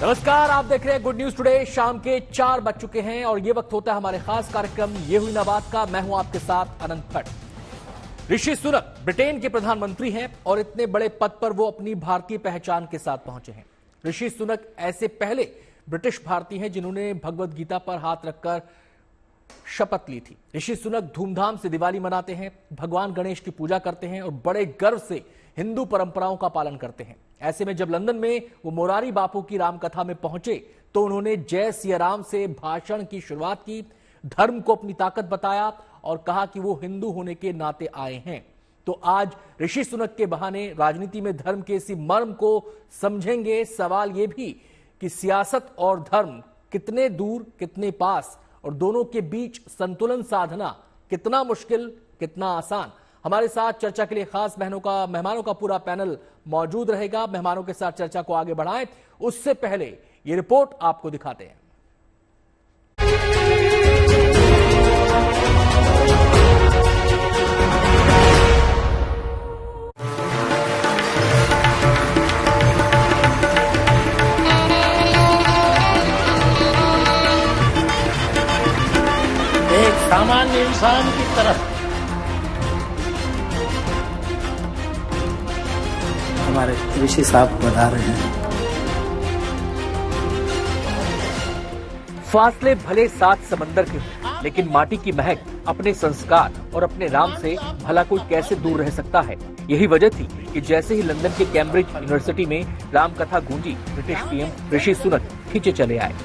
नमस्कार, आप देख रहे हैं गुड न्यूज टुडे। शाम के 4 बज चुके हैं और ये वक्त होता है हमारे खास कार्यक्रम ये हुई ना बात का। मैं हूं आपके साथ अनंत भट्ट। ऋषि सुनक ब्रिटेन के प्रधानमंत्री हैं और इतने बड़े पद पर वो अपनी भारतीय पहचान के साथ पहुंचे हैं। ऋषि सुनक ऐसे पहले ब्रिटिश भारतीय हैं जिन्होंने भगवद गीता पर हाथ रखकर शपथ ली थी। ऋषि सुनक धूमधाम से दिवाली मनाते हैं, भगवान गणेश की पूजा करते हैं और बड़े गर्व से हिंदू परंपराओं का पालन करते हैं। ऐसे में जब लंदन में वो मोरारी बापू की रामकथा में पहुंचे तो उन्होंने जय सिया राम से भाषण की शुरुआत की, धर्म को अपनी ताकत बताया और कहा कि वो हिंदू होने के नाते आए हैं। तो आज ऋषि सुनक के बहाने राजनीति में धर्म के इसी मर्म को समझेंगे। सवाल ये भी कि सियासत और धर्म कितने दूर कितने पास और दोनों के बीच संतुलन साधना कितना मुश्किल कितना आसान। हमारे साथ चर्चा के लिए खास मेहमानों का पूरा पैनल मौजूद रहेगा। मेहमानों के साथ चर्चा को आगे बढ़ाएं उससे पहले ये रिपोर्ट आपको दिखाते हैं। एक सामान्य इंसान की तरफ हमारे ऋषि साहब बता रहे हैं। फासले भले 7 समंदर के हों, लेकिन माटी की महक, अपने संस्कार और अपने राम से भला कोई कैसे दूर रह सकता है। यही वजह थी कि जैसे ही लंदन के कैम्ब्रिज यूनिवर्सिटी में रामकथा गूंजी, ब्रिटिश पीएम ऋषि सुनक खींचे चले आए।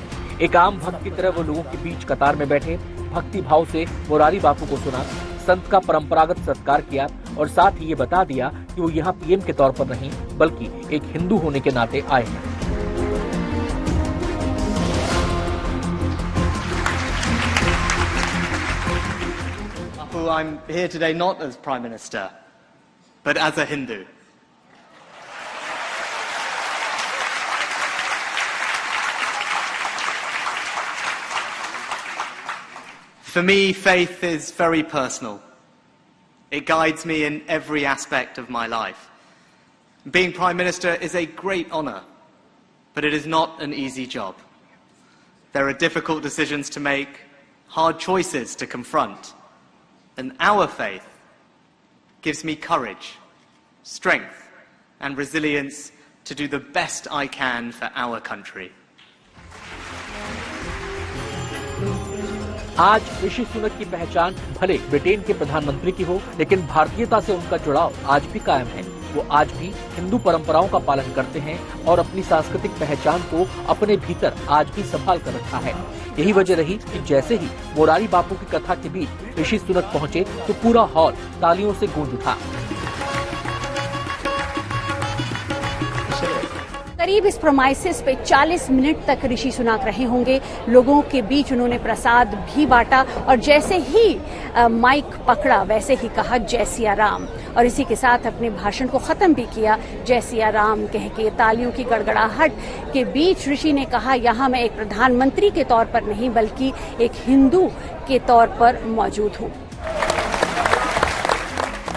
एक आम भक्त की तरह वो लोगों के बीच कतार में बैठे भक्ति भाव से मोरारी बापू को सुना, संत का परंपरागत सत्कार किया और साथ ही ये बता दिया कि वो यहाँ पीएम के तौर पर नहीं बल्कि एक हिंदू होने के नाते आए हैं। I'm here today not as Prime Minister, but as a Hindu. For me, faith is very personal. It guides me in every aspect of my life. Being Prime Minister is a great honour, but it is not an easy job. There are difficult decisions to make, hard choices to confront, and our faith gives me courage, strength, and resilience to do the best I can for our country. आज ऋषि सुनक की पहचान भले Britain के प्रधानमंत्री की हो, लेकिन भारतीयता से उनका जुड़ाव आज भी कायम है। वो आज भी हिंदू परंपराओं का पालन करते हैं और अपनी सांस्कृतिक पहचान को अपने भीतर आज भी संभाल कर रखा है। यही वजह रही कि जैसे ही मोरारी बापू की कथा के बीच ऋषि सुनक पहुंचे तो पूरा हॉल तालियों से गूंज उठा। करीब इस प्रोमाइसिस पे 40 मिनट तक ऋषि सुनक रहे होंगे। लोगों के बीच उन्होंने प्रसाद भी बांटा और जैसे ही माइक पकड़ा वैसे ही कहा जय सिया राम और इसी के साथ अपने भाषण को खत्म भी किया। जय सिया राम कह के तालियों की गड़गड़ाहट के बीच ऋषि ने कहा, यहाँ मैं एक प्रधानमंत्री के तौर पर नहीं बल्कि एक हिंदू के तौर पर मौजूद हूँ।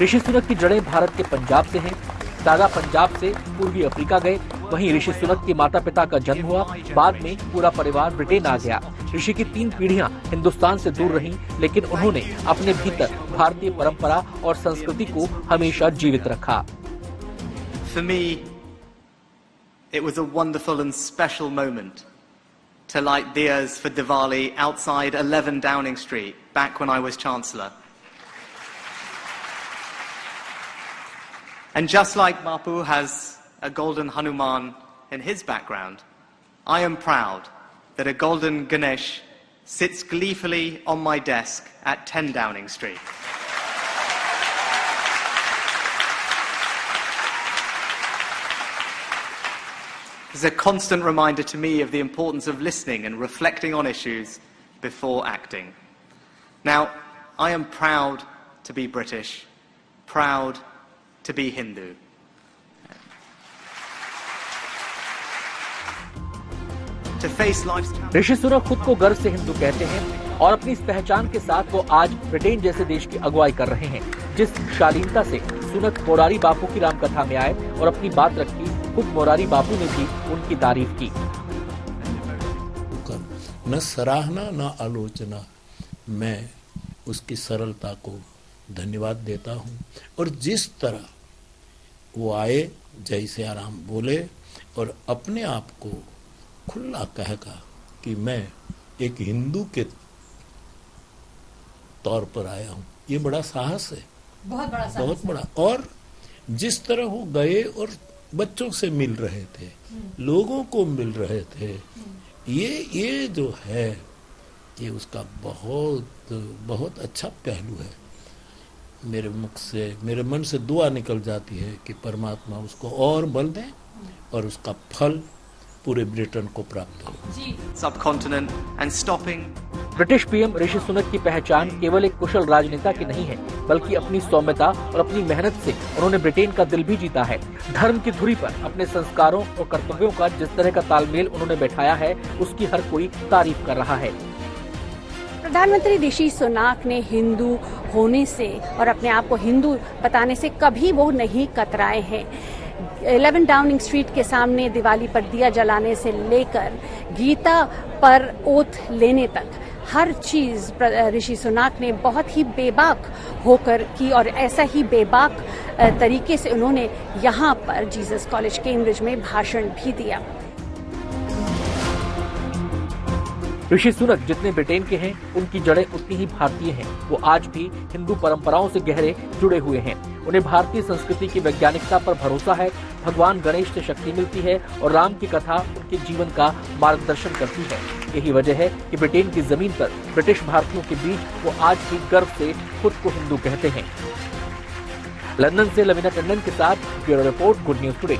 ऋषि सुनक की जड़ें भारत के पंजाब से हैं। दादा पंजाब से पूर्वी अफ्रीका गए, वहीं ऋषि सुनक के माता पिता का जन्म हुआ। बाद में पूरा परिवार ब्रिटेन आ गया। ऋषि की 3 पीढ़ियां हिंदुस्तान से दूर रहीं, लेकिन उन्होंने अपने भीतर भारतीय परंपरा और संस्कृति को हमेशा जीवित रखा। For me, it was a wonderful and special moment to light diyas for Diwali outside 11 Downing Street back when I was Chancellor. And just like Bapu has a golden Hanuman in his background, I am proud that a golden Ganesh sits gleefully on my desk at 10 Downing Street. It's a constant reminder to me of the importance of listening and reflecting on issues before acting. Now, I am proud to be British, proud to be Hindu. To face life's Rishi Sunak खुद को गर्व से हिंदू कहते हैं और अपनी इस पहचान के साथ वो आज ब्रिटेन जैसे देश की अगुवाई कर रहे हैं। जिस शालीनता से सुनक मोरारी बापू की रामकथा में आए और अपनी बात रखी, खुद मोरारी बापू ने भी उनकी तारीफ की। न सराहना न आलोचना, मैं उसकी सरलता को धन्यवाद देता हूँ। और जिस तरह वो आए, जय सिया राम बोले और अपने आप को खुला कहेगा कि मैं एक हिंदू के तौर पर आया हूँ, ये बड़ा साहस है, बहुत बड़ा साहस बहुत बड़ा। और जिस तरह वो गए और बच्चों से मिल रहे थे, लोगों को मिल रहे थे, ये जो है, ये उसका बहुत बहुत अच्छा पहलू है। मेरे मुख से, मेरे मन से दुआ निकल जाती है कि परमात्मा उसको और बल दें और उसका फल पूरे ब्रिटेन को प्राप्त हो। subcontinent and stopping British PM Rishi Sunak की पहचान केवल एक कुशल राजनेता की नहीं है, बल्कि अपनी सौम्यता और अपनी मेहनत से उन्होंने ब्रिटेन का दिल भी जीता है। धर्म की धुरी पर अपने संस्कारों और कर्तव्यों का जिस तरह का तालमेल उन्होंने बैठाया है, उसकी हर कोई तारीफ कर रहा है। प्रधानमंत्री ऋषि सुनाक ने हिंदू होने से और अपने आप को हिंदू बताने से कभी वो नहीं कतराए हैं। 11 डाउनिंग स्ट्रीट के सामने दिवाली पर दिया जलाने से लेकर गीता पर ओथ लेने तक हर चीज ऋषि सुनाक ने बहुत ही बेबाक होकर की, और ऐसा ही बेबाक तरीके से उन्होंने यहाँ पर जीसस कॉलेज कैम्ब्रिज में भाषण भी दिया। ऋषि सुनक जितने ब्रिटेन के हैं, उनकी जड़ें उतनी ही भारतीय हैं। वो आज भी हिंदू परंपराओं से गहरे जुड़े हुए हैं। उन्हें भारतीय संस्कृति की वैज्ञानिकता पर भरोसा है। भगवान गणेश से शक्ति मिलती है और राम की कथा उनके जीवन का मार्गदर्शन करती है। यही वजह है कि ब्रिटेन की जमीन पर ब्रिटिश भारतीयों के बीच वो आज भी गर्व से खुद को हिंदू कहते हैं। लंदन से लवीना टंडन के साथ bureau report, good news today.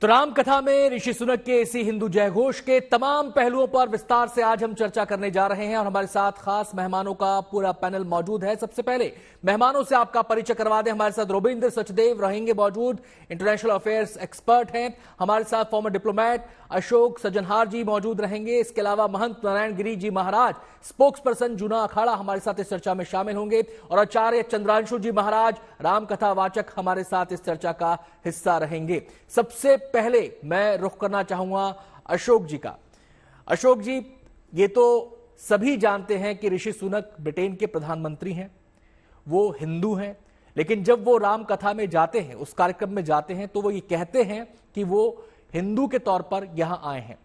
तो राम कथा में ऋषि सुनक के इसी हिंदू जयघोष के तमाम पहलुओं पर विस्तार से आज हम चर्चा करने जा रहे हैं और हमारे साथ खास मेहमानों का पूरा पैनल मौजूद है। सबसे पहले मेहमानों से आपका परिचय करवा दें। हमारे साथ रोबिंदर सचदेव रहेंगे मौजूद, इंटरनेशनल अफेयर्स एक्सपर्ट हैं। हमारे साथ फॉर्मर डिप्लोमेट अशोक सजनहार जी मौजूद रहेंगे। इसके अलावा महंत नारायण गिरी जी महाराज, स्पोक्स पर्सन जूना अखाड़ा, हमारे साथ इस चर्चा में शामिल होंगे और आचार्य चंद्रांशु जी महाराज, रामकथा वाचक, हमारे साथ इस चर्चा का हिस्सा रहेंगे। सबसे पहले मैं रुख करना चाहूंगा अशोक जी का। अशोक जी, ये तो सभी जानते हैं कि ऋषि सुनक ब्रिटेन के प्रधानमंत्री हैं, वो हिंदू हैं, लेकिन जब वो राम कथा में जाते हैं, उस कार्यक्रम में जाते हैं, तो वो ये कहते हैं कि वो हिंदू के तौर पर यहां आए हैं।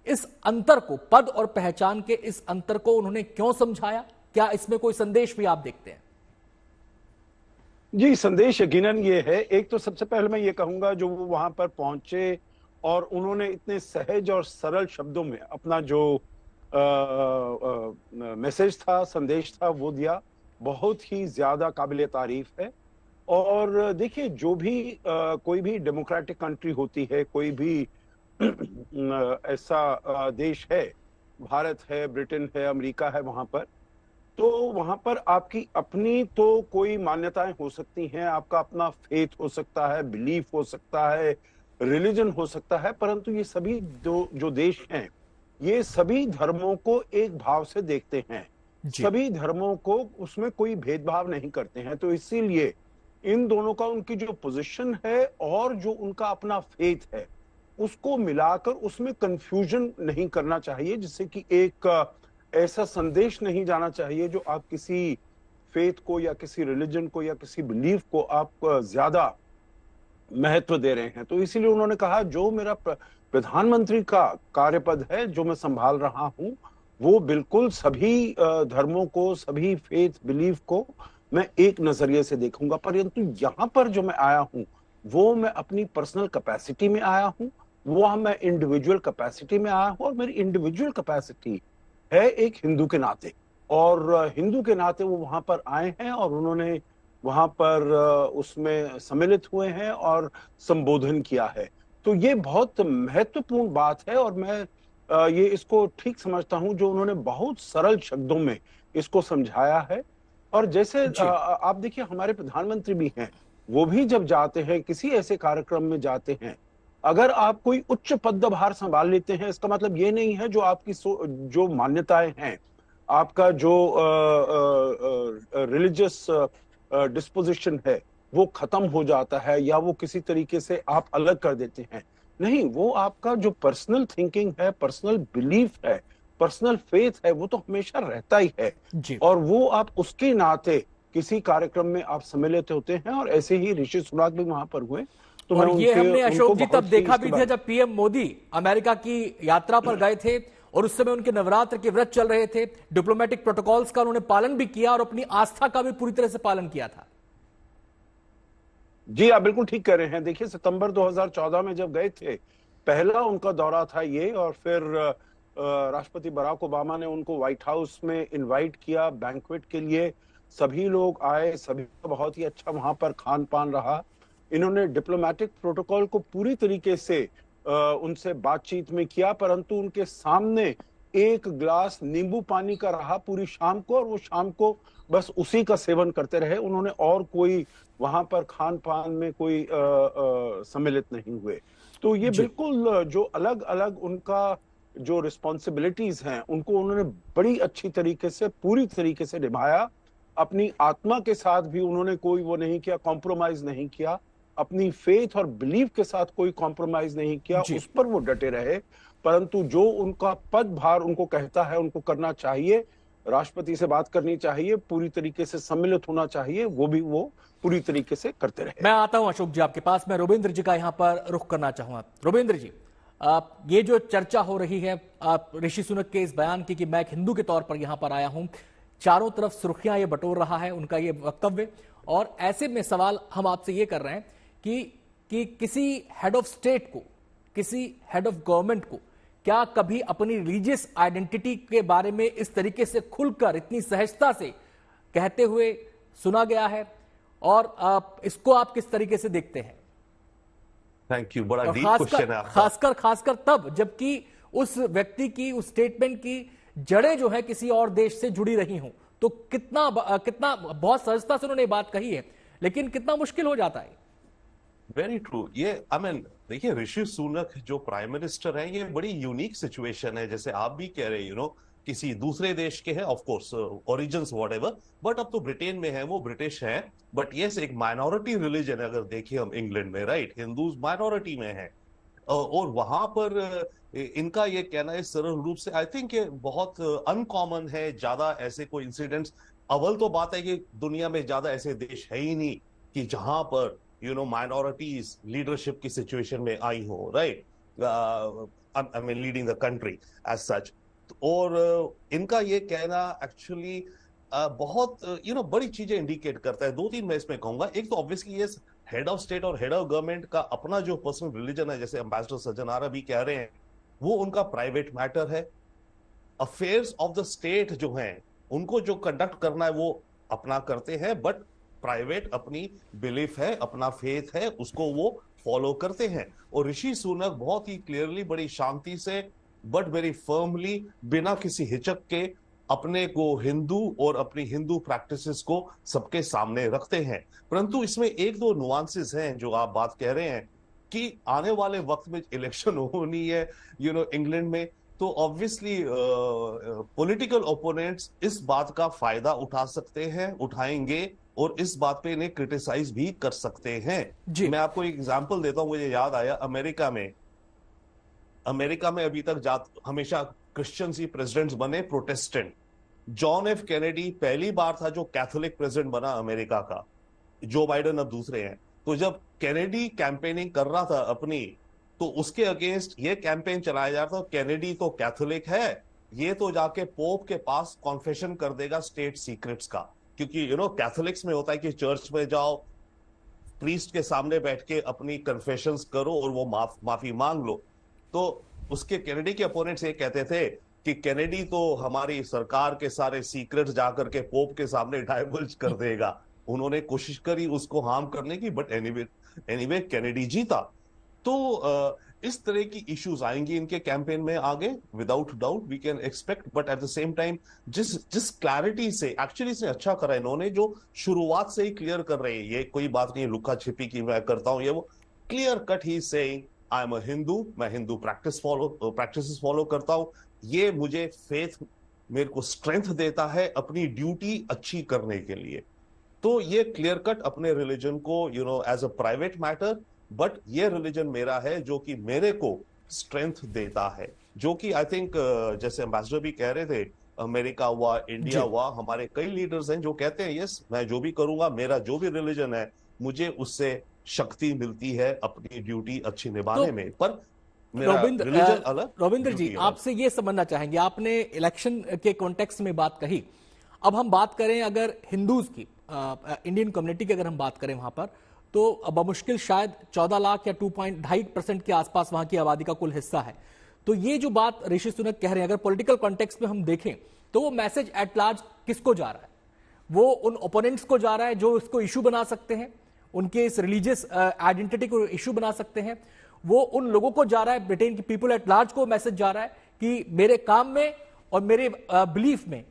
इस अंतर को, पद और पहचान के इस अंतर को उन्होंने क्यों समझाया? क्या इसमें कोई संदेश भी आप देखते हैं? जी, संदेश यकीनन ये है। एक तो सबसे पहले मैं ये कहूंगा, जो वो वहां पर पहुंचे और उन्होंने इतने सहज और सरल शब्दों में अपना जो मैसेज था, संदेश था, वो दिया, बहुत ही ज्यादा काबिले तारीफ है। और देखिए, जो भी कोई भी डेमोक्रेटिक कंट्री होती है, कोई भी ऐसा देश है, भारत है, ब्रिटेन है, अमेरिका है, वहां पर तो वहां पर आपकी अपनी तो कोई मान्यताएं हो सकती हैं, आपका अपना फेथ हो सकता है, बिलीफ हो सकता है, रिलीजन हो सकता है, परंतु ये सभी जो देश हैं, ये सभी धर्मों को एक भाव से देखते हैं, सभी धर्मों को, उसमें कोई भेदभाव नहीं करते हैं। तो इसीलिए इन दोनों का, उनकी जो पोजीशन है और जो उनका अपना फेथ है, उसको मिलाकर उसमें कंफ्यूजन नहीं करना चाहिए, जिससे कि एक ऐसा संदेश नहीं जाना चाहिए जो आप किसी फेथ को या किसी रिलीजन को या किसी बिलीफ को आप ज्यादा महत्व दे रहे हैं। तो इसीलिए उन्होंने कहा, जो मेरा प्रधानमंत्री का कार्यपद है, जो मैं संभाल रहा हूं, वो बिल्कुल सभी धर्मों को, सभी फेथ बिलीफ को मैं एक नजरिए से देखूंगा। परंतु यहाँ पर जो मैं आया हूं, वो मैं अपनी पर्सनल कैपेसिटी में आया हूं, वो मैं इंडिविजुअल कैपेसिटी में आया हूं, और मेरी इंडिविजुअल कैपेसिटी है एक हिंदू के नाते, और हिंदू के नाते वो वहां पर आए हैं और उन्होंने वहां पर उसमें सम्मिलित हुए हैं और संबोधन किया है। तो ये बहुत महत्वपूर्ण बात है और मैं ये इसको ठीक समझता हूं, जो उन्होंने बहुत सरल शब्दों में इसको समझाया है। और जैसे आप देखिए, हमारे प्रधानमंत्री भी हैं, वो भी जब जाते हैं, किसी ऐसे कार्यक्रम में जाते हैं, अगर आप कोई उच्च पदभार संभाल लेते हैं, इसका मतलब ये नहीं है जो आपकी जो मान्यताएं हैं, आपका जो रिलीजियस डिस्पोजिशन है, वो खत्म हो जाता है या वो किसी तरीके से आप अलग कर देते हैं। नहीं, वो आपका जो पर्सनल थिंकिंग है, पर्सनल बिलीफ है, पर्सनल फेथ है, वो तो हमेशा रहता ही है। जी। और वो आप उसके नाते किसी कार्यक्रम में आप सम्मिलित होते हैं, और ऐसे ही ऋषि सुनक भी वहां पर हुए। तो मैं और ये हमने उनको अशोक जी तब बहुत ही देखा इसके भी था बारे जब पीएम मोदी अमेरिका की यात्रा पर गए थे और उस समय उनके नवरात्र के व्रत चल रहे थे। डिप्लोमेटिक प्रोटोकॉल्स का उन्होंने पालन भी किया और अपनी आस्था का भी पूरी तरह से पालन किया था। जी, आप बिल्कुल ठीक कह रहे हैं। देखिए, सितंबर 2014 में जब गए थे, पहला उनका दौरा था ये, और फिर राष्ट्रपति बराक ओबामा ने उनको व्हाइट हाउस में इनवाइट किया बैंक्वेट के लिए। सभी लोग आए, सभी का बहुत ही अच्छा वहां पर खान पान रहा। इन्होंने डिप्लोमेटिक प्रोटोकॉल को पूरी तरीके से उनसे बातचीत में किया, परंतु उनके सामने एक गिलास नींबू पानी का रहा पूरी शाम को, और वो शाम को बस उसी का सेवन करते रहे। उन्होंने और कोई वहां पर खान पान में कोई सम्मिलित नहीं हुए। तो ये बिल्कुल जो अलग अलग उनका जो रिस्पॉन्सिबिलिटीज हैं, उनको उन्होंने बड़ी अच्छी तरीके से, पूरी तरीके से निभाया। अपनी आत्मा के साथ भी उन्होंने कोई वो नहीं किया, कॉम्प्रोमाइज नहीं किया। अपनी फेथ और बिलीफ के साथ कोई कॉम्प्रोमाइज नहीं किया, उस पर वो डटे रहे। परंतु जो उनका पदभार उनको कहता है, उनको करना चाहिए, राष्ट्रपति से बात करनी चाहिए, पूरी तरीके से सम्मिलित होना चाहिए, वो भी वो पूरी तरीके से करते रहे। मैं आता हूं अशोक जी आपके पास। मैं रुबिंद्र जी का यहां पर रुख करना चाहूंगा। रुबिंद्र जी, ये जो चर्चा हो रही है ऋषि सुनक के इस बयान की कि मैं एक हिंदू के तौर पर यहां पर आया हूं, चारों तरफ सुर्खियां ये बटोर रहा है उनका ये वक्तव्य, और ऐसे में सवाल हम आपसे ये कर रहे हैं कि किसी हेड ऑफ स्टेट को, किसी हेड ऑफ गवर्नमेंट को क्या कभी अपनी रिलीजियस आइडेंटिटी के बारे में इस तरीके से खुलकर, इतनी सहजता से कहते हुए सुना गया है? और इसको आप किस तरीके से देखते हैं? थैंक यू, बड़ा डीप क्वेश्चन है आपका। खासकर तब जबकि उस व्यक्ति की, उस स्टेटमेंट की जड़ें जो है किसी और देश से जुड़ी रही हों, तो कितना बहुत सहजता से उन्होंने बात कही है, लेकिन कितना मुश्किल हो जाता है। Very true. ये देखिए, ऋषि सुनक जो प्राइम मिनिस्टर है, ये बड़ी यूनिक सिचुएशन है। जैसे आप भी कह रहे हैं, किसी दूसरे देश के हैं, of course origins whatever, but अब तो ब्रिटेन में है, वो ब्रिटिश है। बट यस, एक माइनॉरिटी रिलीजन अगर देखिए हम इंग्लैंड में, राइट, हिंदूज माइनॉरिटी में है, और वहां पर इनका ये कहना है सरल रूप से, आई थिंक ये बहुत अनकॉमन है। ज्यादा ऐसे कोई इंसिडेंट्स, अव्वल तो बात है कि दुनिया में ज्यादा ऐसे देश है ही नहीं कि जहां पर माइनॉरिटीज लीडरशिप की सिचुएशन में आई हो, right, I mean leading the country as such. और इनका ये कहना एक्चुअली बहुत बड़ी चीजें इंडिकेट करता है। दो तीन मैं इसमें कहूंगा। एक तो ऑब्वियसली ये हेड ऑफ स्टेट और हेड ऑफ गवर्नमेंट का अपना जो पर्सनल रिलीजन है, जैसे एम्बेसडर सज्जन आरा भी कह रहे हैं, वो उनका प्राइवेट मैटर है। अफेयर्स ऑफ द स्टेट जो हैं, उनको जो कंडक्ट करना है वो अपना करते हैं, बट प्राइवेट अपनी बिलीफ है, अपना फेथ है, उसको वो फॉलो करते हैं। और ऋषि सुनक बहुत ही क्लियरली, बड़ी शांति से, बट वेरी फर्मली, बिना किसी हिचक के अपने को हिंदू और अपनी हिंदू प्रैक्टिसेस को सबके सामने रखते हैं। परंतु इसमें एक दो नुआंसेस हैं जो आप बात कह रहे हैं कि आने वाले वक्त में इलेक्शन होनी है इंग्लैंड में, तो ऑब्वियसली पॉलिटिकल ओपोनेंट्स इस बात का फायदा उठा सकते हैं, उठाएंगे, और इस बात पे इन्हें क्रिटिसाइज भी कर सकते हैं। मैं आपको एक एग्जांपल देता हूं, मुझे याद आया, अमेरिका में अभी तक हमेशा क्रिश्चियंस ही प्रेसिडेंट्स बने, प्रोटेस्टेंट। जॉन एफ कैनेडी पहली बार था जो कैथोलिक प्रेसिडेंट बना अमेरिका का। जो बाइडेन अब दूसरे हैं। तो जब कैनेडी कैंपेनिंग कर रहा था अपनी, तो उसके अगेंस्ट ये कैंपेन चलाया जा रहा था, कैनेडी तो कैथोलिक है, ये तो जाके पोप के पास कॉन्फेशन कर देगा स्टेट सीक्रेट्स का। क्योंकि कैथोलिक्स में होता है कि चर्च में जाओ, प्रीस्ट के सामने बैठ के अपनी कन्फेशंस करो और वो माफी मांग लो। तो उसके कैनेडी के अपोनेंट्स ये कहते थे कि कैनेडी तो हमारी सरकार के सारे सीक्रेट्स जाकर के पोप के सामने डाइवल्ज कर देगा। उन्होंने कोशिश करी उसको हार्म करने की, बट एनीवे कैनेडी जीता। तो इस तरह की इश्यूज आएंगी इनके कैंपेन में आगे, without doubt we can expect. But at the same time जिस क्लैरिटी से एक्चुअली इसने अच्छा करा, इन्होंने जो शुरुआत से ही क्लियर कर रहे हैं, ये कोई बात नहीं लुका छिपी की मैं करता हूं, ये वो clear cut he saying I am a Hindu, मैं हिंदू प्रैक्टिसेस फॉलो करता हूं, ये मुझे फेथ, मेरे को स्ट्रेंथ देता है अपनी ड्यूटी अच्छी करने के लिए। तो ये क्लियर कट अपने रिलीजन को as a private matter but ये रिलीजन मेरा है जो कि मेरे को स्ट्रेंथ देता है, जो कि आई थिंक जैसे एम्बेसडर भी कह रहे थे, अमेरिका हुआ, इंडिया हुआ, हमारे कई लीडर्स हैं जो कहते हैं यस मैं जो भी करूंगा, मेरा जो भी रिलीजन है, मुझे उससे शक्ति मिलती है अपनी ड्यूटी अच्छी निभाने में। पर मेरा रिलीजन अलग। रविंद्र जी, आपसे ये समझना चाहेंगे, आपने इलेक्शन के कॉन्टेक्स्ट में बात कही, अब हम बात करें अगर हिंदूज की, इंडियन कम्युनिटी की अगर हम बात करें वहां पर, तो बमुश्किल शायद 14 लाख या 2.2% के आसपास वहां की आबादी का कुल हिस्सा है। तो ये जो बात ऋषि सुनक कह रहे हैं, अगर पॉलिटिकल कॉन्टेक्स्ट में हम देखें तो वो मैसेज एट लार्ज किसको जा रहा है? वो उन ओपोनेंट्स को जा रहा है जो इसको इशू बना सकते हैं, उनके इस रिलीजियस आइडेंटिटी को इशू बना सकते हैं। वो उन लोगों को जा रहा है, ब्रिटेन की पीपल एट लार्ज को मैसेज जा रहा है कि मेरे काम में और मेरे बिलीफ में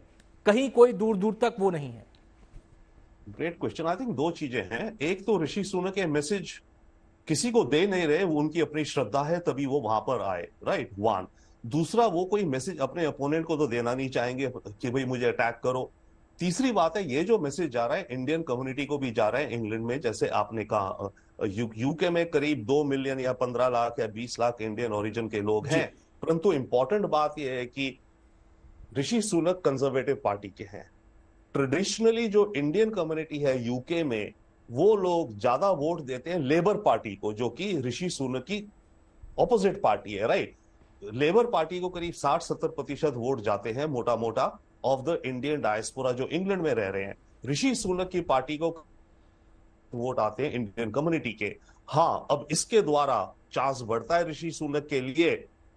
कहीं कोई दूर दूर तक वो नहीं है। Great question. आई थिंक दो चीजें हैं, एक तो ऋषि सुनक के मैसेज किसी को दे नहीं रहे, वो उनकी अपनी श्रद्धा है तभी वो वहां पर आए, राइट, वन। दूसरा, वो कोई मैसेज अपने अपोनेंट को तो देना नहीं चाहेंगे कि भाई मुझे अटैक करो। तीसरी बात है, ये जो मैसेज जा रहा है इंडियन कम्युनिटी को भी जा रहा है। इंग्लैंड में जैसे आपने कहा, यूके में करीब 2 मिलियन या 15 लाख या 20 लाख इंडियन ओरिजिन के लोग हैं, परंतु इंपॉर्टेंट बात यह है कि ऋषि सुनक कंजर्वेटिव पार्टी के हैं। ट्रेडिशनली जो इंडियन कम्युनिटी है यूके में, वो लोग ज्यादा वोट देते हैं लेबर पार्टी को, जो कि ऋषि सुनक की ऑपोजिट पार्टी है, राइट। लेबर पार्टी को करीब 60-70% वोट जाते हैं मोटा मोटा ऑफ द इंडियन डायस्पोरा जो इंग्लैंड में रह रहे हैं। ऋषि सुनक की पार्टी को वोट आते हैं इंडियन कम्युनिटी के। हाँ, अब इसके द्वारा चांस बढ़ता है ऋषि सुनक के लिए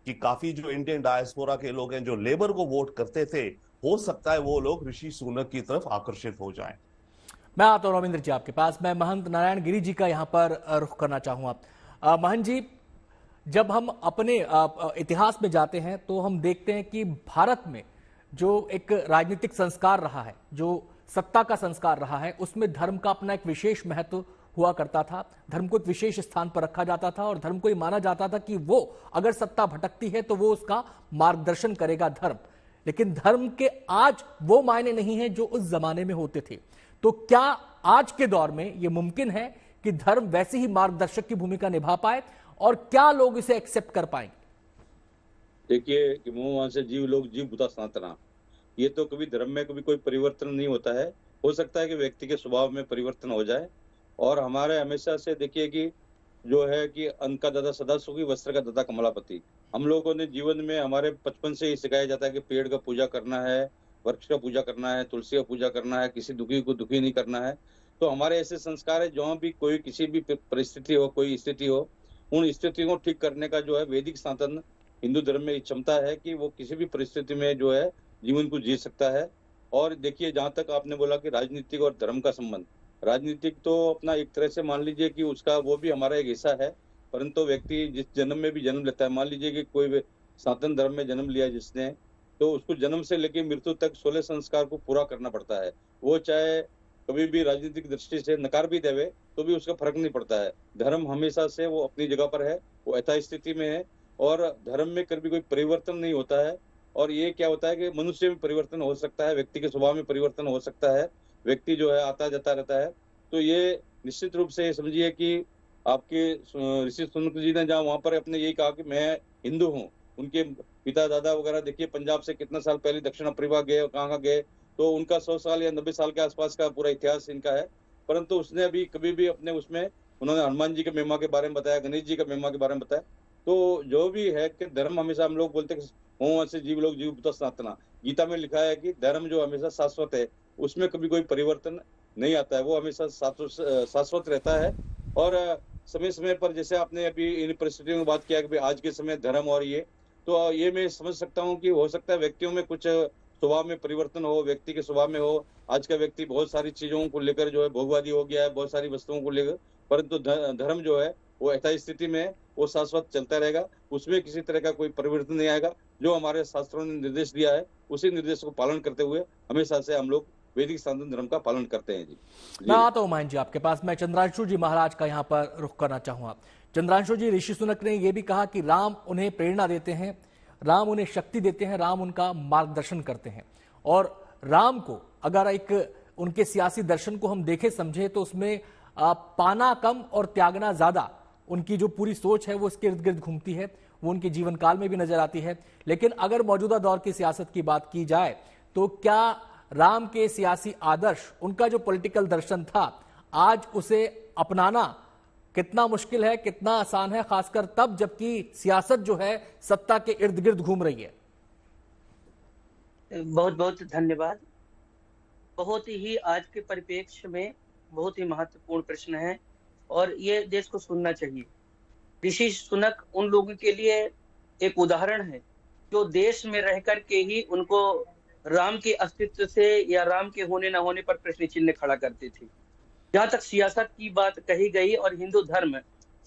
कि काफी जो इंडियन डायस्पोरा के लोग हैं जो लेबर को वोट करते थे, हो सकता है वो लोग ऋषि सुनक की तरफ आकर्षित हो जाएं। मैं आता हूं रविंद्र जी आपके पास। मैं महंत नारायण गिरी जी का यहां पर रुख करना चाहूंगा। महंत जी, जब हम अपने इतिहास में जाते हैं तो हम देखते हैं कि भारत में जो एक राजनीतिक संस्कार रहा है, जो सत्ता का संस्कार रहा है, उसमें धर्म का अपना एक विशेष महत्व हुआ करता था। धर्म को एक विशेष स्थान पर रखा जाता था और धर्म को ये माना जाता था कि वो अगर सत्ता भटकती है तो वो उसका मार्गदर्शन करेगा धर्म। लेकिन धर्म के आज वो मायने नहीं है जो उस जमाने में होते थे। तो क्या आज के दौर में यह मुमकिन है कि धर्म वैसे ही मार्गदर्शक की भूमिका निभा पाए, और क्या लोग इसे एक्सेप्ट कर पाएंगे? देखिए कि मोह से जीव लोग जीव बुता सनातना, ये तो कभी धर्म में कभी कोई परिवर्तन नहीं होता है। हो सकता है कि व्यक्ति के स्वभाव में परिवर्तन हो जाए, और हमारे हमेशा से देखिए कि जो है कि अन्न का दाता सदा सुखी, वस्त्र का दाता कमलापति। हम लोगों ने जीवन में हमारे बचपन से ही सिखाया जाता है कि पेड़ का पूजा करना है, वृक्ष का पूजा करना है, तुलसी का पूजा करना है, किसी दुखी को दुखी नहीं करना है। तो हमारे ऐसे संस्कार है, जहाँ भी कोई किसी भी परिस्थिति हो, कोई स्थिति हो, उन स्थितियों को ठीक करने का जो है वैदिक सनातन हिंदू धर्म में क्षमता है कि वो किसी भी परिस्थिति में जो है जीवन को जी सकता है। और देखिए, जहां तक आपने बोला कि राजनीतिक और धर्म का संबंध, राजनीतिक तो अपना एक तरह से मान लीजिए कि उसका वो भी हमारा एक हिस्सा है, परंतु व्यक्ति जिस जन्म में भी जन्म लेता है, मान लीजिए कि कोई सनातन धर्म में जन्म लिया जिसने, तो उसको जन्म से लेकर मृत्यु तक 16 संस्कार को पूरा करना पड़ता है। वो चाहे कभी भी राजनीतिक दृष्टि से नकार भी देवे तो भी उसका फर्क नहीं पड़ता है। धर्म हमेशा से वो अपनी जगह पर है, वो यथास्थिति में है, और धर्म में कभी कोई परिवर्तन नहीं होता है। और ये क्या होता है कि मनुष्य में परिवर्तन हो सकता है, व्यक्ति के स्वभाव में परिवर्तन हो सकता है, व्यक्ति जो है आता जाता रहता है। तो ये निश्चित रूप से समझिए कि आपके ऋषि सुनक जी ने जहाँ वहां पर अपने यही कहा कि मैं हिंदू हूँ, उनके पिता दादा वगैरह देखिए पंजाब से कितना साल पहले दक्षिण अफ्रीका गए और कहाँ गए, तो उनका 100 साल या 90 साल के आसपास का पूरा इतिहास इनका है। परंतु उसने अभी कभी भी अपने उसमें उन्होंने हनुमान जी के महिमा के बारे में बताया, गणेश जी के महिमा के बारे में बताया। तो जो भी है कि धर्म हमेशा, हम लोग बोलते हैं मोह से जीव लोग जीव बुता सनातना, गीता में लिखा है कि धर्म जो हमेशा शाश्वत है, उसमें कभी कोई परिवर्तन नहीं आता है, वो हमेशा शाश्वत रहता है। और समय समय पर, जैसे आपने अभी इन परिस्थितियों में बात किया कि आज के समय धर्म और ये, तो ये मैं समझ सकता हूँ कि हो सकता है व्यक्तियों में कुछ स्वभाव में परिवर्तन हो, व्यक्ति के स्वभाव में हो। आज का व्यक्ति बहुत सारी चीजों को लेकर जो है भोगवादी हो गया है, बहुत सारी वस्तुओं को लेकर, परंतु धर्म जो है वो यथास्थिति में वो शाश्वत चलता रहेगा, उसमें किसी तरह का कोई परिवर्तन नहीं आएगा। जो हमारे शास्त्रों ने निर्देश दिया है उसी निर्देश को पालन करते हुए हमेशा से हम लोग वैदिक सनातन धर्म का पालन करते हैं। जी मैं आता हूं मान जी आपके पास। मैं चंद्रांशु जी महाराज का यहाँ पर रुख करना चाहूंगा। चंद्रांशु जी, ऋषि सुनक ने यह भी कहा कि राम उन्हें प्रेरणा देते हैं, राम उन्हें शक्ति देते हैं, राम उनका मार्गदर्शन करते हैं। और राम को अगर एक उनके सियासी दर्शन को हम देखें समझे तो उसमें पाना कम और त्यागना ज्यादा उनकी जो पूरी सोच है वो इसके इर्द गिर्द घूमती है, वो उनके जीवन काल में भी नजर आती है। लेकिन अगर मौजूदा दौर की सियासत की बात की जाए तो क्या राम के सियासी आदर्श, उनका जो पॉलिटिकल दर्शन था, आज उसे अपनाना कितना मुश्किल है, कितना आसान है, खासकर तब जबकि सियासत जो है सत्ता के इर्द गिर्द घूम रही है? बहुत बहुत धन्यवाद। बहुत ही आज के परिप्रेक्ष्य में बहुत ही महत्वपूर्ण प्रश्न है और ये देश को सुनना चाहिए। ऋषि सुनक उन लोगों के लिए एक उदाहरण है जो देश में रह करके ही उनको राम के अस्तित्व से या राम के होने न होने पर प्रश्न चिन्ह खड़ा करते थे। जहां तक सियासत की बात कही गई और हिंदू धर्म,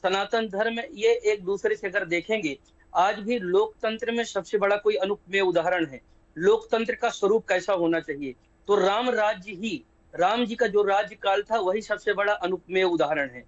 सनातन धर्म, ये एक दूसरे से अगर देखेंगे, आज भी लोकतंत्र में सबसे बड़ा कोई अनुपमेय उदाहरण है। लोकतंत्र का स्वरूप कैसा होना चाहिए, तो राम राज्य ही, राम जी का जो राज्यकाल था वही सबसे बड़ा अनुपमेय उदाहरण है।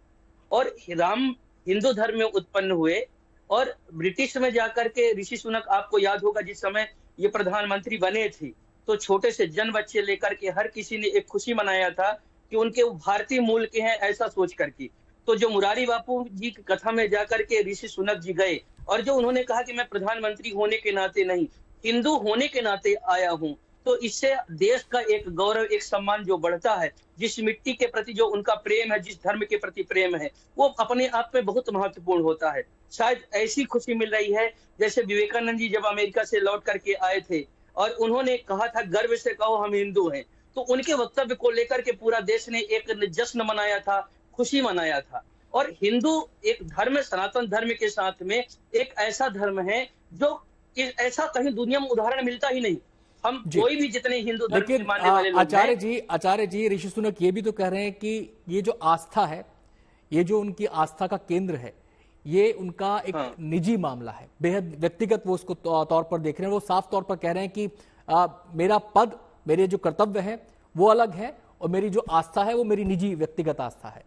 और राम हिंदू धर्म में उत्पन्न हुए और ब्रिटिश में जाकर के ऋषि सुनक, आपको याद होगा जिस समय ये प्रधानमंत्री बने थे तो छोटे से जन बच्चे लेकर के हर किसी ने एक खुशी मनाया था कि उनके भारतीय मूल के हैं, ऐसा सोच करके। तो जो मुरारी बापू जी की कथा में जाकर के ऋषि सुनक जी गए और जो उन्होंने कहा कि मैं प्रधानमंत्री होने के नाते नहीं, हिंदू होने के नाते आया हूं, तो इससे देश का एक गौरव, एक सम्मान जो बढ़ता है, जिस मिट्टी के प्रति जो उनका प्रेम है, जिस धर्म के प्रति प्रेम है, वो अपने आप में बहुत महत्वपूर्ण होता है। शायद ऐसी खुशी मिल रही है जैसे विवेकानंद जी जब अमेरिका से लौट करके आए थे और उन्होंने कहा था गर्व से कहो हम हिंदू हैं, तो उनके वक्तव्य को लेकर के पूरा देश ने एक जश्न मनाया था, खुशी मनाया था। और हिंदू एक धर्म, सनातन धर्म के साथ में एक ऐसा धर्म है जो ऐसा कहीं दुनिया में उदाहरण मिलता ही नहीं। हम कोई भी जितने हिंदू धर्म के मानने वाले लोग आचार्य जी, ऋषि सुनक ये भी तो कह रहे हैं कि ये जो आस्था है, ये जो उनकी आस्था का केंद्र है, ये उनका एक निजी मामला है, बेहद व्यक्तिगत वो उसको तौर पर देख रहे हैं। वो साफ तौर पर कह रहे हैं कि मेरा पद, मेरे जो कर्तव्य है वो अलग है और मेरी जो आस्था है वो मेरी निजी व्यक्तिगत आस्था है।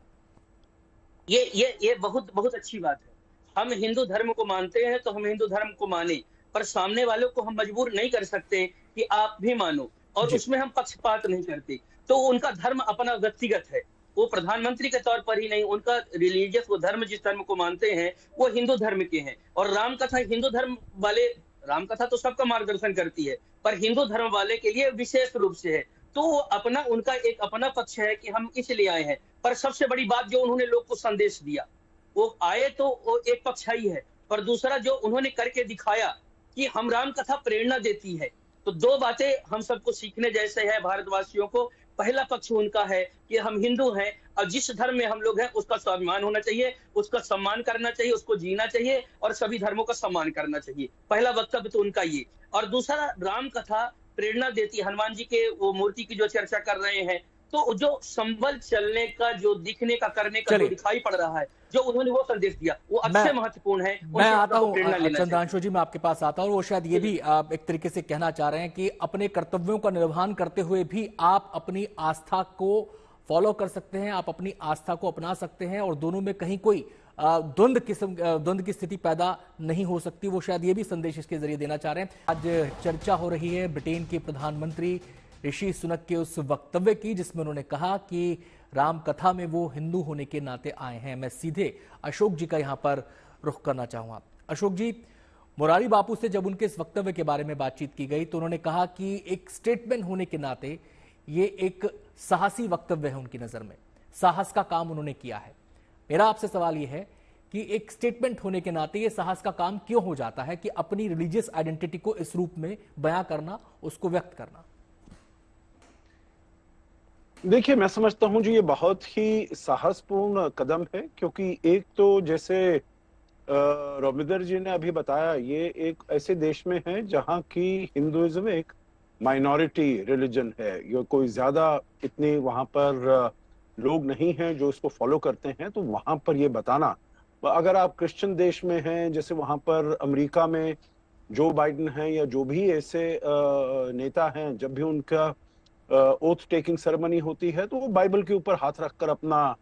ये बहुत बहुत अच्छी बात है। हम हिंदू धर्म को मानते हैं तो हम हिंदू धर्म को माने, पर सामने वालों को हम मजबूर नहीं कर सकते कि आप भी मानो, और उसमें हम पक्षपात नहीं करते। तो उनका धर्म अपना व्यक्तिगत है, वो प्रधानमंत्री के तौर पर ही नहीं, उनका रिलीजियस, वो धर्म जिस धर्म को मानते हैं वो हिंदू धर्म के हैं। और राम कथा हिंदू धर्म वाले, राम कथा तो सबका मार्गदर्शन करती है, पर हिंदू धर्म वाले के लिए विशेष रूप से है। तो वो अपना, उनका एक अपना पक्ष है कि हम इसलिए आए हैं। पर सबसे बड़ी बात जो उन्होंने लोग को संदेश दिया, वो आए तो वो एक पक्ष ही है, पर दूसरा जो उन्होंने करके दिखाया कि हम राम कथा प्रेरणा देती है। तो दो बातें हम सबको सीखने जैसे है भारतवासियों को। पहला पक्ष उनका है कि हम हिंदू हैं और जिस धर्म में हम लोग हैं उसका स्वाभिमान होना चाहिए, उसका सम्मान करना चाहिए, उसको जीना चाहिए और सभी धर्मों का सम्मान करना चाहिए। पहला वक्तव्य तो उनका ये। और दूसरा, राम कथा प्रेरणा देती, हनुमान जी के वो मूर्ति की जो चर्चा कर रहे हैं, तो जो संबल चलने का, जो दिखने का, करने का जो दिखाई पड़ रहा है, जो उन्होंने वो संदेश दिया, वो अच्छे महत्वपूर्ण है। मैं आता हूं चंद्रांशु जी, मैं आपके पास आता हूं। वो शायद ये भी एक तरीके से कहना चाह रहे हैं कि अपने कर्तव्यों का निर्वहन करते हुए भी आप अपनी आस्था को फॉलो कर सकते हैं, आप अपनी आस्था को अपना सकते हैं और दोनों में कहीं कोई द्वंद्व की स्थिति पैदा नहीं हो सकती। वो शायद ये भी संदेश इसके जरिए देना चाह रहे हैं। आज चर्चा हो रही है ब्रिटेन के प्रधानमंत्री ऋषि सुनक के उस वक्तव्य की जिसमें उन्होंने कहा कि राम कथा में वो हिंदू होने के नाते आए हैं। मैं सीधे अशोक जी का यहां पर रुख करना चाहूंगा। अशोक जी, मुरारी बापू से जब उनके इस वक्तव्य के बारे में बातचीत की गई तो उन्होंने कहा कि एक स्टेटमेंट होने के नाते ये एक साहसी वक्तव्य है, उनकी नजर में साहस का काम उन्होंने किया है। मेरा आपसे सवाल यह है कि एक स्टेटमेंट होने के नाते ये साहस का काम क्यों हो जाता है कि अपनी रिलीजियस आइडेंटिटी को इस रूप में बयां करना, उसको व्यक्त करना? देखिए, मैं समझता हूं जी ये बहुत ही साहसपूर्ण कदम है, क्योंकि एक तो जैसे रविंदर जी ने अभी बताया, ये एक ऐसे देश में है जहां की हिंदुइज्म एक माइनॉरिटी रिलीजन है। ये कोई ज्यादा इतने वहां पर लोग नहीं हैं जो इसको फॉलो करते हैं, तो वहां पर ये बताना, अगर आप क्रिश्चियन देश में हैं जैसे वहां पर अमेरिका में जो बाइडेन हैं या जो भी ऐसे नेता हैं, जब भी उनका ओथ टेकिंग सेरेमनी होती है तो वो बाइबल के ऊपर हाथ रखकर अपना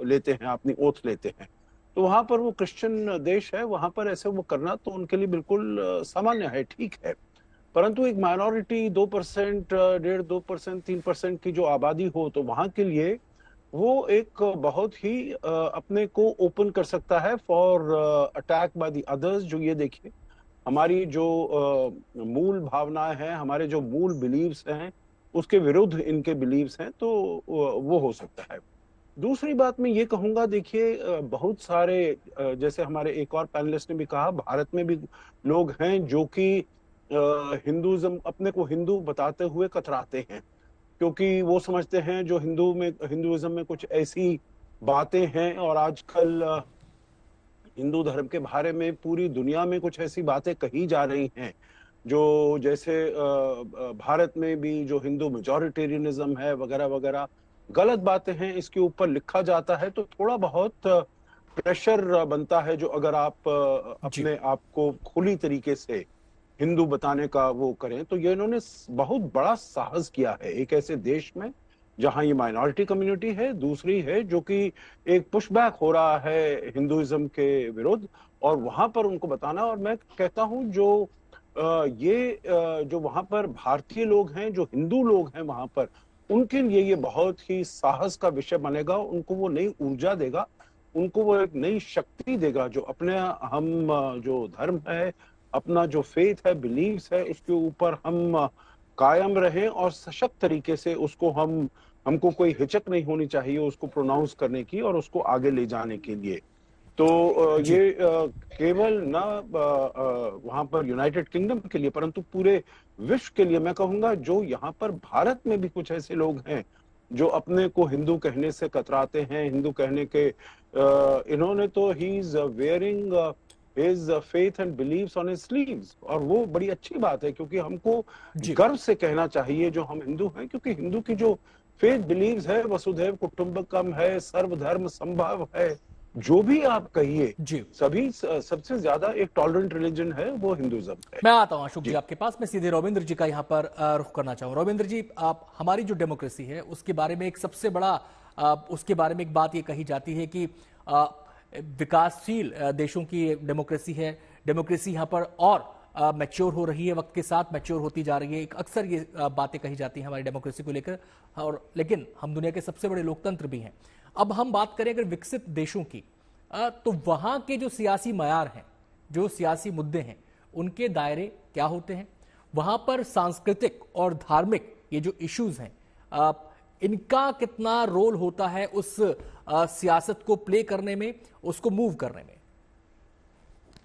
लेते हैं, अपनी ओथ लेते हैं। तो वहां पर वो क्रिश्चियन देश है, वहां पर ऐसे वो करना तो उनके लिए बिल्कुल सामान्य है, ठीक है। परंतु एक माइनॉरिटी 2%, 1.5%, 2%, 3% की जो आबादी हो, तो वहां के लिए वो एक बहुत ही अपने को ओपन कर सकता है for attack by the others. जो ये देखिए, हमारी जो मूल भावनाएं हैं, हमारे जो मूल बिलीव्स हैं, उसके विरुद्ध इनके बिलीव्स हैं, तो वो हो सकता है। दूसरी बात मैं ये कहूंगा, देखिए बहुत सारे जैसे हमारे एक और पैनलिस्ट ने भी कहा, भारत में भी लोग हैं जो कि हिंदुइज्म, अपने को हिंदू बताते हुए कतराते हैं, क्योंकि वो समझते हैं जो हिंदुइज्म में कुछ ऐसी बातें हैं, और आजकल हिंदू धर्म के बारे में पूरी दुनिया में कुछ ऐसी बातें कही जा रही हैं जो, जैसे भारत में भी जो हिंदू मेजॉरिटेरियनिज्म है वगैरह वगैरह, गलत बातें हैं, इसके ऊपर लिखा जाता है, तो थोड़ा बहुत प्रेशर बनता है। जो अगर आप अपने आप को खुली तरीके से हिंदू बताने का वो करें, तो ये इन्होंने बहुत बड़ा साहस किया है एक ऐसे देश में जहां ये माइनॉरिटी कम्युनिटी है, दूसरी है जो कि एक पुशबैक हो रहा है हिंदुइज्म के विरुद्ध, और वहां पर उनको बताना। और मैं कहता हूं जो जो वहां पर भारतीय लोग हैं, जो हिंदू लोग हैं वहां पर, उनके लिए ये बहुत ही साहस का विषय बनेगा। उनको वो नई ऊर्जा देगा, उनको वो एक नई शक्ति देगा, जो अपने हम जो धर्म है, अपना जो फेथ है, बिलीव्स है, उसके ऊपर हम कायम रहें और सशक्त तरीके से उसको हमको कोई हिचक नहीं होनी चाहिए उसको प्रोनाउंस करने की और उसको आगे ले जाने के लिए। तो ये केवल ना वहां पर यूनाइटेड किंगडम के लिए, परंतु पूरे विश्व के लिए मैं कहूंगा, जो यहाँ पर भारत में भी कुछ ऐसे लोग हैं जो अपने को हिंदू कहने से कतराते हैं, हिंदू कहने के इन्होंने तो he is wearing his faith and beliefs on his sleeves, और वो बड़ी अच्छी बात है, क्योंकि हमको गर्व से कहना चाहिए जो हम हिंदू हैं, क्योंकि हिंदू की जो फेथ बिलीव्स है, वसुधैव कुटुंबकम है, सर्वधर्म संभव है, जो भी आप कहिए, सभी सबसे ज्यादा एक टॉलरेंट रिलीजन है वो हिंदुइज्म है। मैं आता हूं अशोक जी आपके पास, मैं सीधे रविंद्र जी का यहाँ पर रुख करना चाहूँ। रविंद्र जी, आप हमारी जो डेमोक्रेसी है उसके बारे में एक सबसे बड़ा उसके बारे में एक बात ये कही जाती है कि विकासशील देशों की डेमोक्रेसी है, डेमोक्रेसी यहाँ पर और मैच्योर हो रही है, वक्त के साथ मैच्योर होती जा रही है। एक अक्सर ये बातें कही जाती हैं हमारी डेमोक्रेसी को लेकर, और लेकिन हम दुनिया के सबसे बड़े लोकतंत्र भी हैं। अब हम बात करें अगर विकसित देशों की, तो वहां के जो सियासी मयार हैं, जो सियासी मुद्दे हैं, उनके दायरे क्या होते हैं? वहां पर सांस्कृतिक और धार्मिक ये जो इश्यूज हैं, इनका कितना रोल होता है उस सियासत को प्ले करने में, उसको मूव करने में?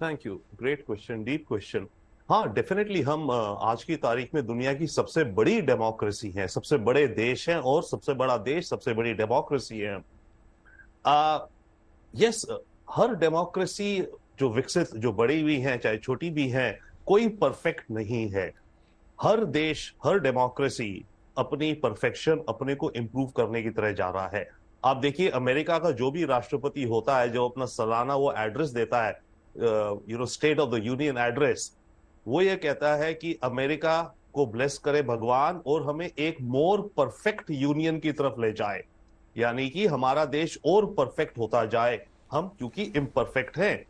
Thank you, great question, deep question. हाँ, डेफिनेटली हम आज की तारीख में दुनिया की सबसे बड़ी डेमोक्रेसी है, सबसे बड़े देश हैं, और सबसे बड़ा देश सबसे बड़ी डेमोक्रेसी है। यस, हर डेमोक्रेसी जो विकसित, जो बड़ी भी है चाहे छोटी भी है, कोई परफेक्ट नहीं है। हर देश, हर डेमोक्रेसी अपनी परफेक्शन, अपने को इंप्रूव करने की तरह जा रहा है। आप देखिए, अमेरिका का जो भी राष्ट्रपति होता है, जो अपना सालाना वो एड्रेस देता है, state of the union address, वो ये कहता है कि अमेरिका को ब्लेस करे भगवान और हमें एक मोर परफेक्ट यूनियन की तरफ ले जाए, यानी कि हमारा देश और परफेक्ट होता जाए। हम क्योंकि इम्परफेक्ट हैं,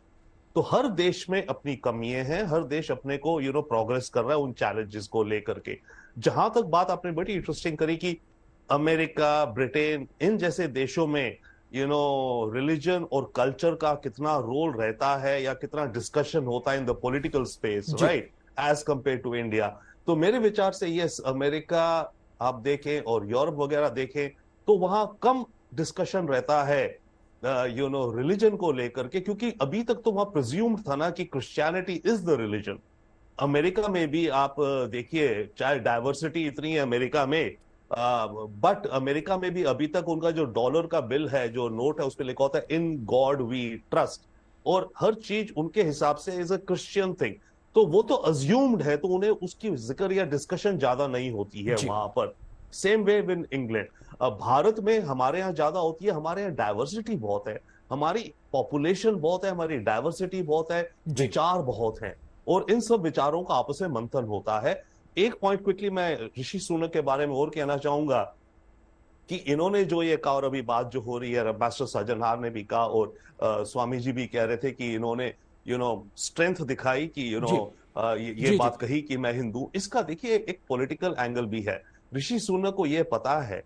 तो हर देश में अपनी कमियां हैं, हर देश अपने को प्रोग्रेस कर रहा है उन चैलेंजेस को लेकर के। जहां तक बात आपने बड़ी इंटरेस्टिंग करी कि अमेरिका, ब्रिटेन, इन जैसे देशों में रिलीजन और कल्चर का कितना रोल रहता है या कितना डिस्कशन होता है in the political space, right, as compare to India. तो मेरे विचार से यस, अमेरिका आप देखें और यूरोप वगैरह देखें, तो वहां कम डिस्कशन रहता है रिलीजन को लेकर के, क्योंकि अभी तक तो वहां प्रिज्यूम्ड था ना कि Christianity is the religion. America में भी आप देखिए, चाहे डाइवर्सिटी इतनी है अमेरिका में, बट अमेरिका में भी अभी तक उनका जो डॉलर का बिल है, जो नोट है, उस पर लिखा होता है इन गॉड वी ट्रस्ट, और हर चीज उनके हिसाब से इज अ क्रिश्चियन थिंग। तो वो तो अज्यूम्ड है, तो उन्हें उसकी जिक्र या डिस्कशन ज्यादा नहीं होती है वहां पर। Same way with England. Bharat में हमारे यहाँ ज्यादा होती है, हमारे यहाँ डाइवर्सिटी बहुत है, हमारी पॉपुलेशन बहुत है, हमारी डाइवर्सिटी बहुत है, विचार बहुत है, और इन सब विचारों का आपस में मंथन होता है। एक पॉइंट क्विकली मैं ऋषि सुनक के बारे में और कहना चाहूंगा कि इन्होंने जो ये कहा, और अभी बात जो हो रही है, एम्बेसडर सज्जनहार ने भी कहा और स्वामी जी भी कह रहे थे कि इन्होंने स्ट्रेंथ दिखाई कि ये बात कही कि मैं हिंदू। इसका देखिए एक पॉलिटिकल एंगल भी है। ऋषि सुनक को यह पता है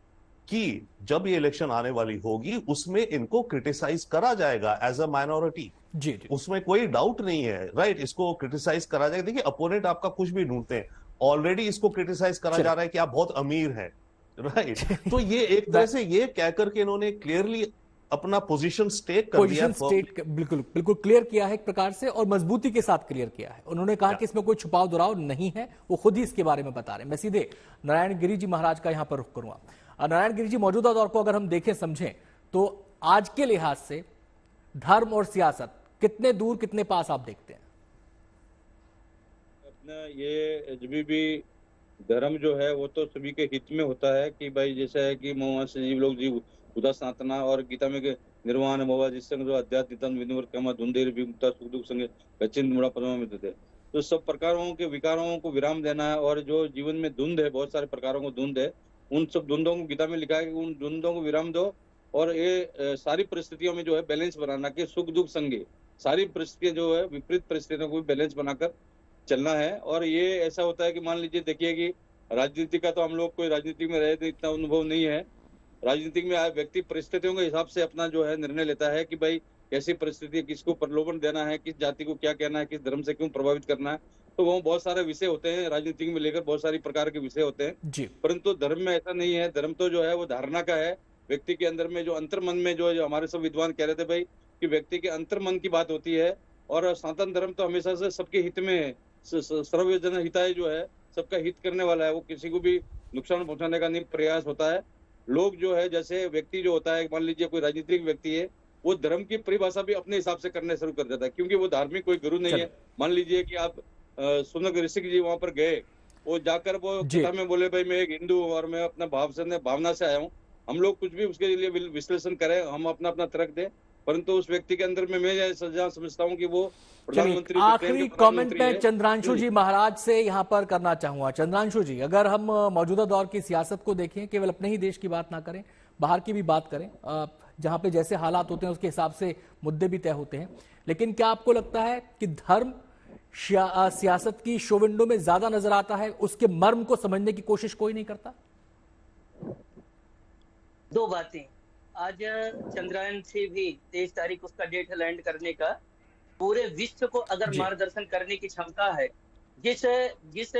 कि जब ये इलेक्शन आने वाली होगी उसमें इनको क्रिटिसाइज करा जाएगा एज अ माइनॉरिटी। जी जी, उसमें कोई डाउट नहीं है, राइट। इसको क्रिटिसाइज करा जाएगा। देखिए, अपोनेंट आपका कुछ भी ढूंढते हैं, ऑलरेडी इसको क्रिटिसाइज करा जा रहा है कि आप बहुत अमीर हैं, राइट। तो ये एक तरह से ये कहकर के इन्होंने क्लियरली अपना पोजीशन स्टेट कर दिया, बिल्कुल बिल्कुल क्लियर किया है एक प्रकार से, और मजबूती के साथ क्लियर किया है। उन्होंने कहा कि इसमें कोई छुपाव दुराव नहीं है, वो खुद ही इसके बारे में बता रहे हैं। मैं सीधे नारायण गिरी जी महाराज का यहां पर रुख करूंगा। नारायण गिरी जी, मौजूदा दौर को अगर हम देखें समझें तो आज के लिहाज से धर्म और सियासत कितने दूर कितने पास आप देखते हैं? अपना ये जब भी धर्म जो है वो तो सभी के हित में होता है कि भाई जैसा है कि मोहम्मद जीव लोग जीव उदा सनातना और गीता में के निर्वाण मोवा जिसंग जो अध्यात्म विनवर कमा धुंधेर विमुक्ता सुख दुख संग गचिन मुड़ा पदमा में देते। तो सब प्रकारों के विकारों को विराम देना है, और जो जीवन में धुंध है, बहुत सारे प्रकारों को धुंध है, उन सब धुंधों को गीता में लिखा है कि उन धुंधों को विराम दो, और ये सारी परिस्थितियों में जो है बैलेंस बनाना कि सुख दुख संगे सारी परिस्थितियां जो है विपरीत परिस्थितियों को भी बैलेंस बनाकर चलना है। और ये ऐसा होता है कि मान लीजिए, देखिए कि राजनीति का तो हम लोग कोई राजनीति में रहे तो इतना अनुभव नहीं है। राजनीति में व्यक्ति परिस्थितियों के हिसाब से अपना जो है निर्णय लेता है कि भाई कैसी परिस्थिति, किसको प्रलोभन देना है, किस जाति को क्या कहना है, किस धर्म से क्यों प्रभावित करना है। तो वो बहुत सारे विषय होते हैं राजनीति में लेकर, बहुत सारी प्रकार के विषय होते हैं जी। परंतु धर्म में ऐसा नहीं है। धर्म तो जो है वो धारणा का है, व्यक्ति के अंदर में जो अंतर्मन में जो हमारे सब विद्वान कह रहे थे भाई कि व्यक्ति के अंतर्मन की बात होती है। और सनातन धर्म तो हमेशा से सबके हित में है, सर्वजन हिताय जो है सबका हित करने वाला है, वो किसी को भी नुकसान पहुंचाने का नहीं प्रयास होता है। लोग जो है, जैसे व्यक्ति जो होता है, मान लीजिए कोई राजनीतिक व्यक्ति है, वो धर्म की परिभाषा भी अपने हिसाब से करने शुरू कर देता है, क्योंकि वो धार्मिक कोई गुरु नहीं है। मान लीजिए कि आप सुनक ऋषि जी वहां पर गए, वो जाकर वो गीता में बोले भाई मैं एक हिंदू हूँ और मैं अपना भावना से आया हूँ। हम लोग कुछ भी उसके लिए विश्लेषण करें, हम अपना अपना तर्क दें, परंतु उस व्यक्ति के अंदर में मैं समझता हूँ कि वो प्रधानमंत्री। आखिरी कमेंट मैं चंद्रांशु जी महाराज से यहां पर करना चाहूंगा। चंद्रांशु जी, अगर हम मौजूदा दौर की सियासत को देखें, केवल अपने ही देश की बात ना करें, बाहर की भी बात करें, जहां पे जैसे हालात होते हैं उसके हिसाब से मुद्दे भी तय होते हैं, लेकिन क्या आपको लगता है कि धर्म सियासत की शो विंडो में ज्यादा नजर आता है? उसके मर्म को समझने की कोशिश कोई नहीं करता? दो बातें, आज चंद्रयान से भी 23 तारीख उसका डेट लैंड करने का, पूरे विश्व को अगर मार्गदर्शन करने की क्षमता है, जिस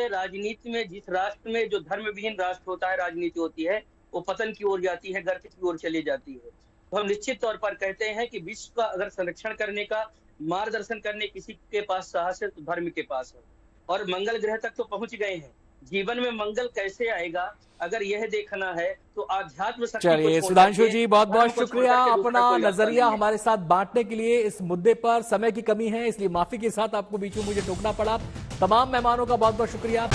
राजनीति में, जिस राष्ट्र में जो धर्म विहीन राष्ट्र होता है, राजनीति होती है, वो पतन की ओर जाती है, गर्त की ओर चली जाती है। तो हम निश्चित तौर पर कहते हैं कि विश्व का अगर संरक्षण करने का, मार्गदर्शन करने किसी के पास साहस है तो धर्म के पास है। और मंगल ग्रह तक तो पहुंच गए हैं, जीवन में मंगल कैसे आएगा अगर यह देखना है तो आध्यात्म शक्ति। चलिए सुधांशु जी, बहुत बहुत शुक्रिया अपना नजरिया हमारे साथ बांटने के लिए। इस मुद्दे पर समय की कमी है, इसलिए माफी के साथ आपको बीच में मुझे टोकना पड़ा। तमाम मेहमानों का बहुत बहुत शुक्रिया।